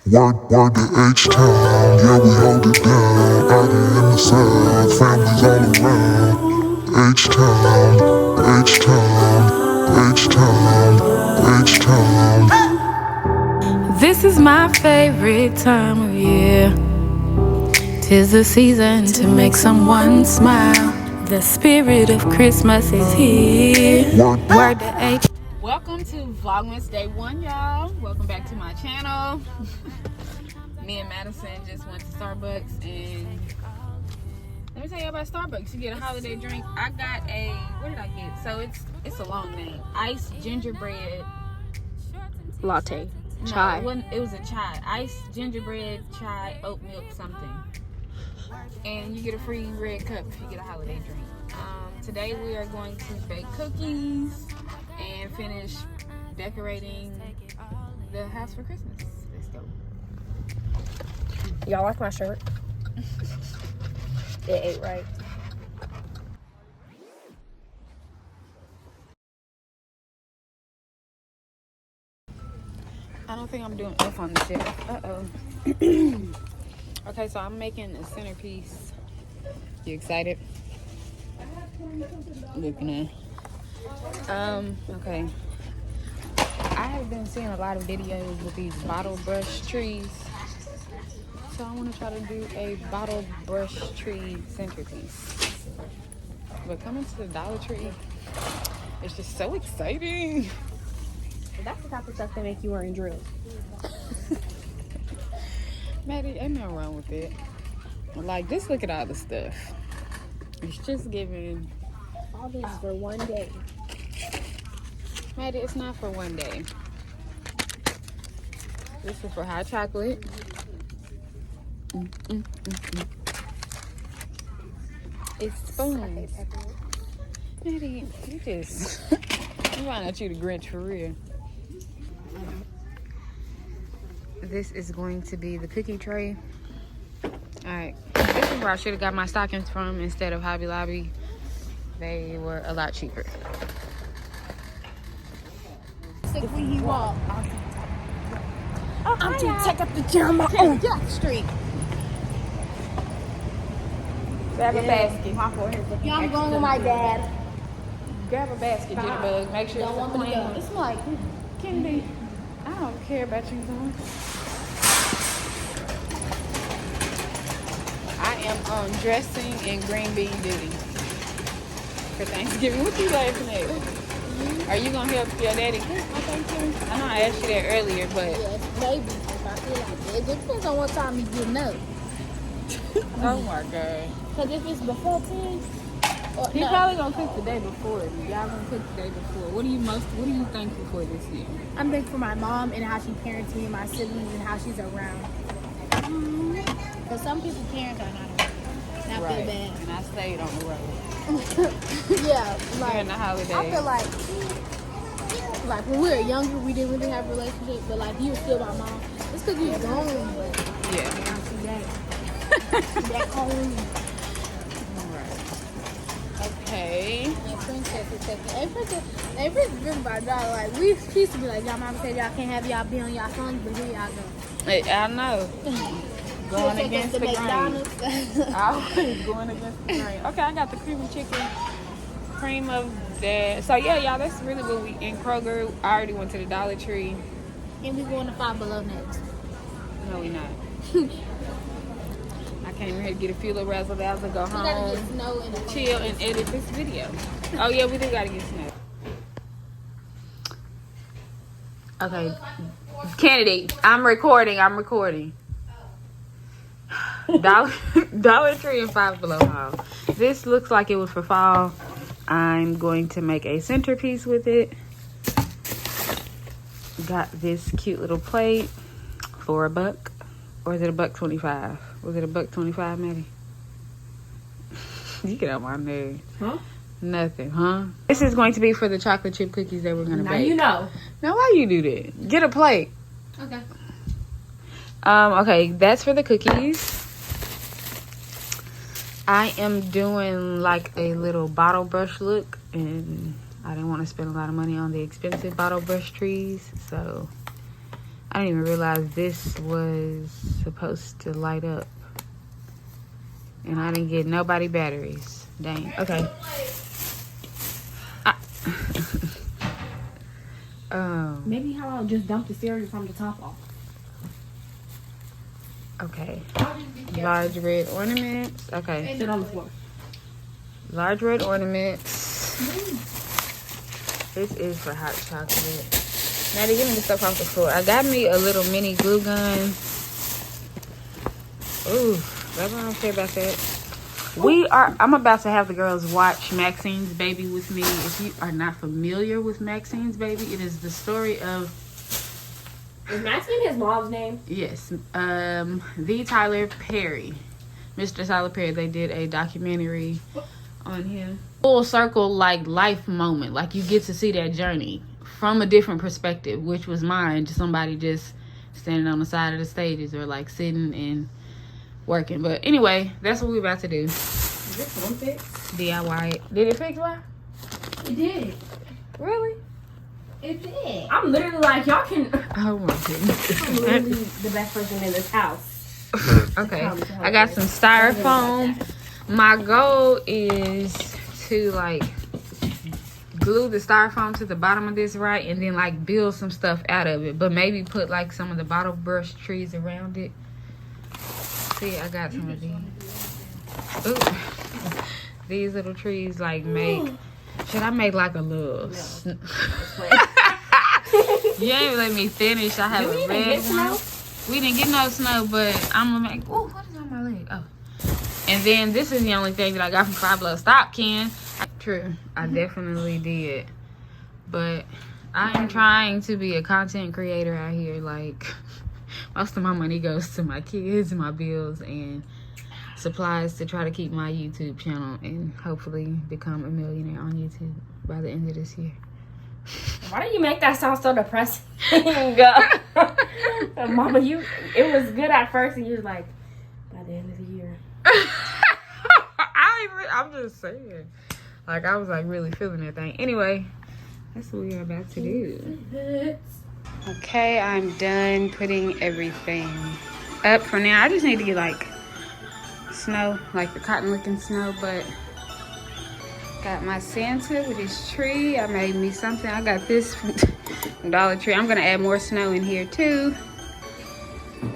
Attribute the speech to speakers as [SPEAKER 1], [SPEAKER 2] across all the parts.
[SPEAKER 1] Word to H-Town, yeah, we hold it down. Out here in the South, families all around. H-Town, H-Town, H-Town, H-Town.
[SPEAKER 2] This is my favorite time of year. 'Tis the season to make someone smile. The spirit of Christmas is here. Word to H. Welcome to Vlogmas Day 1, y'all. Welcome back to my channel. Me and Madison just went to Starbucks, and let me tell you about Starbucks. You get a holiday drink. I got a, what did I get? So it's a long name. Iced gingerbread
[SPEAKER 3] latte. Chai.
[SPEAKER 2] No, it was a chai. Iced gingerbread chai oat milk something. And you get a free red cup if you get a holiday drink. Today we are going to bake cookies and finish decorating the house for Christmas. Let's go.
[SPEAKER 3] Y'all like my shirt? It ate right.
[SPEAKER 2] I don't think I'm doing F on the shelf. Uh-oh. Okay, so I'm making a centerpiece. You excited? Looking at. Okay. I have been seeing a lot of videos with these bottle brush trees. So I want to try to do a bottle brush tree centerpiece. But coming to the Dollar Tree, it's just so exciting.
[SPEAKER 3] That's the type of stuff that make you wearing drills.
[SPEAKER 2] Maddie, ain't nothing wrong with it. Like, just look at all the stuff. It's just giving.
[SPEAKER 3] All this for one day.
[SPEAKER 2] Maddie, it's not for one day. This is for hot chocolate. It's spoons. Maddie, you just. I'm finding out you the Grinch for real. This is going to be the cookie tray. Alright. This is where I should have got my stockings from instead of Hobby Lobby. They were a lot cheaper.
[SPEAKER 3] When you walk, I'm to take up the gym on my own street.
[SPEAKER 2] Grab a basket.
[SPEAKER 3] Yeah, I'm going with my dad.
[SPEAKER 2] Grab a basket, Jitterbug. Make sure
[SPEAKER 3] Don't
[SPEAKER 2] it's
[SPEAKER 3] want me to
[SPEAKER 2] clean.
[SPEAKER 3] go. It's like,
[SPEAKER 2] Can be. I don't care about you, though. I am dressing in green bean duty for Thanksgiving. What you laughing at? Are you gonna help your daddy cook? I know I asked you that earlier, but
[SPEAKER 3] yes, maybe if I feel like it. It depends on what time you getting up.
[SPEAKER 2] oh my god,
[SPEAKER 3] Because if it's before 10, or
[SPEAKER 2] he
[SPEAKER 3] no,
[SPEAKER 2] probably gonna cook the day before. Y'all gonna cook the day before. What are you thankful for this year?
[SPEAKER 3] I'm thankful for my mom and how she parents me and my siblings and how she's around. Because some people's parents are not around. And I feel bad.
[SPEAKER 2] And I stayed on the road
[SPEAKER 3] Yeah, like
[SPEAKER 2] during the holidays.
[SPEAKER 3] I feel like when we were younger, we didn't really have a relationship, but like you were still my mom. It's because you was gone, but
[SPEAKER 2] Yeah.
[SPEAKER 3] now she's back. She's back home.
[SPEAKER 2] Alright. Okay.
[SPEAKER 3] And Princess is taking. And Princess been by y'all. Like she used to be like, y'all mama said y'all can't have y'all be on y'all phones, but here y'all go.
[SPEAKER 2] I know. Going
[SPEAKER 3] She'll take
[SPEAKER 2] against
[SPEAKER 3] us
[SPEAKER 2] the
[SPEAKER 3] to
[SPEAKER 2] grain.
[SPEAKER 3] McDonald's.
[SPEAKER 2] Always going against the grain. Okay, I got the cream of chicken, cream of that. So yeah, y'all, that's really what we in Kroger. I already went to the Dollar Tree.
[SPEAKER 3] And we going to Five Below next.
[SPEAKER 2] No, we not. I came here to get a few little razzle dazzle, go
[SPEAKER 3] We gotta
[SPEAKER 2] home,
[SPEAKER 3] get snow in the
[SPEAKER 2] chill, and edit this video. Oh yeah, we do gotta get snow. Okay, Kennedy, I'm recording. Dollar Tree and Five Below haul. This looks like it was for fall. I'm going to make a centerpiece with it. Got this cute little plate for $1, or is it $1.25? Was it $1.25, Maddie? You get on my nerves.
[SPEAKER 3] Huh?
[SPEAKER 2] Nothing, huh? This is going to be for the chocolate chip cookies that we're gonna bake.
[SPEAKER 3] Now you know.
[SPEAKER 2] Now why you do that? Get a plate.
[SPEAKER 3] Okay.
[SPEAKER 2] Okay, that's for the cookies. I am doing like a little bottle brush look, and I didn't want to spend a lot of money on the expensive bottle brush trees, so I didn't even realize this was supposed to light up. And I didn't get nobody batteries. Dang. Okay.
[SPEAKER 3] Maybe how I'll just dump the cereal from the top off.
[SPEAKER 2] Okay. Large red ornaments. Okay.
[SPEAKER 3] Sit on the floor.
[SPEAKER 2] Large red ornaments. This is for hot chocolate. Now they give me the stuff off the floor. I got me a little mini glue gun. Ooh, I don't care about that. I'm about to have the girls watch Maxine's Baby with me. If you are not familiar with Maxine's Baby, it is the story of...
[SPEAKER 3] Is Maxine his mom's name?
[SPEAKER 2] Yes. The Tyler Perry. Mr. Tyler Perry. They did a documentary on him. Full circle, like, life moment. Like, you get to see that journey from a different perspective, which was mine. Just somebody just standing on the side of the stages or, like, sitting and working. But anyway, that's what we're about to do.
[SPEAKER 3] Is this one fix?
[SPEAKER 2] DIY. Did it fix what?
[SPEAKER 3] It did.
[SPEAKER 2] Really?
[SPEAKER 3] It did. I'm literally like, y'all can...
[SPEAKER 2] Oh my goodness.
[SPEAKER 3] I'm literally the best person in this house.
[SPEAKER 2] Okay. I got some styrofoam. My goal is to, like, glue the styrofoam to the bottom of this, right? And then, like, build some stuff out of it. But maybe put, like, some of the bottle brush trees around it. See, I got some of these. Ooh. These little trees, like, make... Should I make, like, a little... No. You ain't even let me finish. I have a red one. We didn't get no snow, but I'm gonna make... Ooh, what is on my leg? Oh. And then this is the only thing that I got from Five Below. Stop, Ken. True. I definitely did. But I am trying to be a content creator out here. Like, most of my money goes to my kids, my bills, and supplies to try to keep my YouTube channel and hopefully become a millionaire on YouTube by the end of this year.
[SPEAKER 3] Why do you make that sound so depressing? Mama, it was good at first, and you was like, by the end of the year.
[SPEAKER 2] I'm just saying. Like, I was like really feeling that thing. Anyway, that's what we're about to do. Okay, I'm done putting everything up for now. I just need to get like snow, like the cotton looking snow, but got my Santa with his tree. I made me something. I got this from Dollar Tree. I'm gonna add more snow in here too.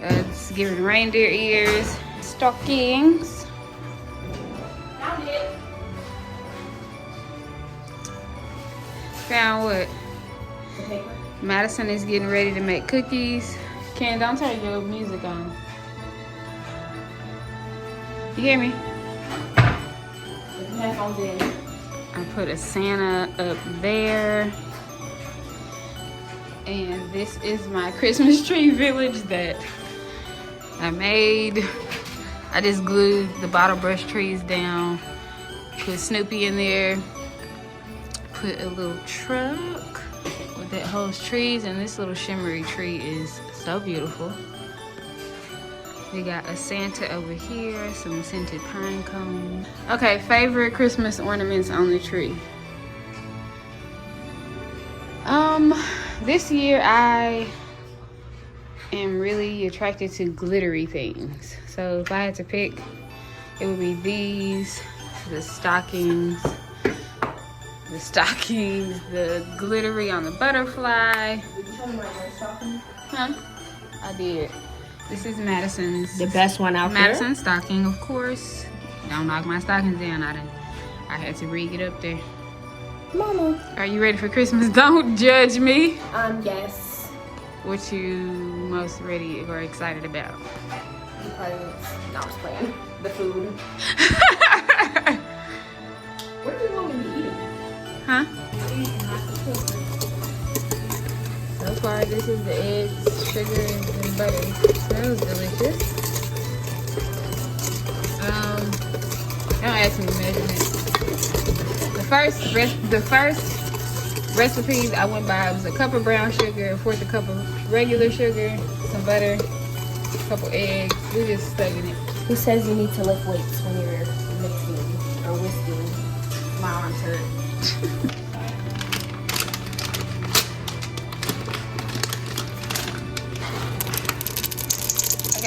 [SPEAKER 2] It's giving reindeer ears, stockings. Found what?
[SPEAKER 3] The paper.
[SPEAKER 2] Madison is getting ready to make cookies. Ken, don't turn your music on. You hear me?
[SPEAKER 3] Put the headphones in.
[SPEAKER 2] I put a Santa up there. And this is my Christmas tree village that I made. I just glued the bottle brush trees down. Put Snoopy in there. Put a little truck that holds trees, and this little shimmery tree is so beautiful. We got a Santa over here, some scented pine cones. Okay, favorite Christmas ornaments on the tree. This year I am really attracted to glittery things. So if I had to pick, it would be these, the stockings, the glittery on the butterfly.
[SPEAKER 3] Did you show me my red stocking?
[SPEAKER 2] Huh? I did. This is Madison's.
[SPEAKER 3] The best one out there.
[SPEAKER 2] Madison's stocking, of course. Don't knock my stockings down. I had to rig it up there.
[SPEAKER 3] Mama.
[SPEAKER 2] Are you ready for Christmas? Don't judge me.
[SPEAKER 3] Yes.
[SPEAKER 2] What you most ready or excited about?
[SPEAKER 3] You probably no, I was playing. The food. What do you want me to be eating?
[SPEAKER 2] Huh? So far, this is the eggs, sugar, and butter. Smells delicious. Don't ask me measurements. The first recipes I went by was a cup of brown sugar, a fourth a cup of regular sugar, some butter, a couple eggs. We just stuck in it.
[SPEAKER 3] Who says you need to lift weights when you're mixing or whisking?
[SPEAKER 2] My arms hurt.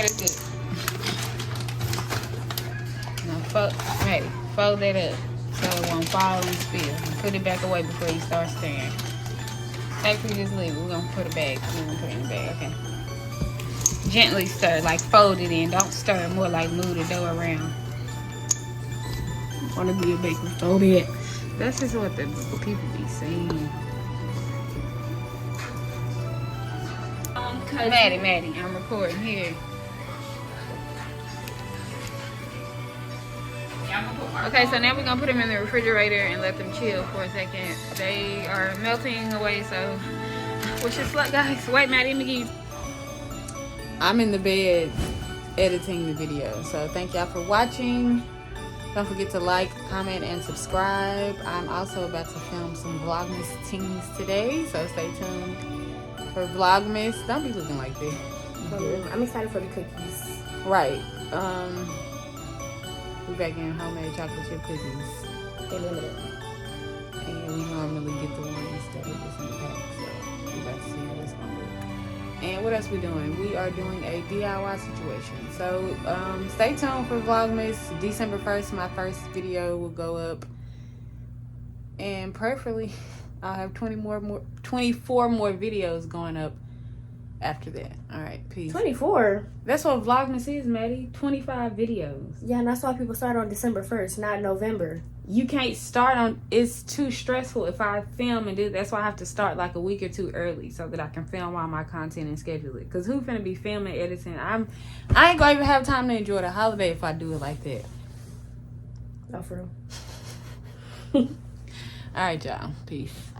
[SPEAKER 2] That is good. Now, fold that up so it won't fall and spill. And put it back away before you start stirring. Actually, just leave it. We're going to put it back. We're going to put it in the bag. Okay. Gently stir, like fold it in. Don't stir, more like move the dough around. Want to be a baker, fold it. That's just what the people be saying. Maddie, I'm recording here. Okay, so now we're gonna put them in the refrigerator and let them chill for a second. They are melting away, so wish us luck, guys. Wait, Maddie, McGee. I'm in the bed editing the video, so thank y'all for watching. Don't forget to like, comment, and subscribe. I'm also about to film some Vlogmas things today, so stay tuned for Vlogmas. Don't be looking like this.
[SPEAKER 3] I'm excited for the cookies.
[SPEAKER 2] Right. We back in homemade chocolate chip cookies.
[SPEAKER 3] They're limited.
[SPEAKER 2] And we normally get the ones that are just in the pack, so we about to see how this gonna look. And what else we doing? We are doing a DIY situation. So stay tuned for Vlogmas. December 1st, my first video will go up. And prayerfully, I'll have 24 more videos going up after that. All right, peace. 24? That's what Vlogmas is, Maddie. 25 videos.
[SPEAKER 3] Yeah, and that's why people start on December 1st, not November.
[SPEAKER 2] You can't start on, it's too stressful if I film and do. That's why I have to start like a week or two early so that I can film all my content and schedule it. Because who's finna be filming, editing? I ain't gonna even have time to enjoy the holiday if I do it like that.
[SPEAKER 3] Not for real.
[SPEAKER 2] All right, y'all. Peace.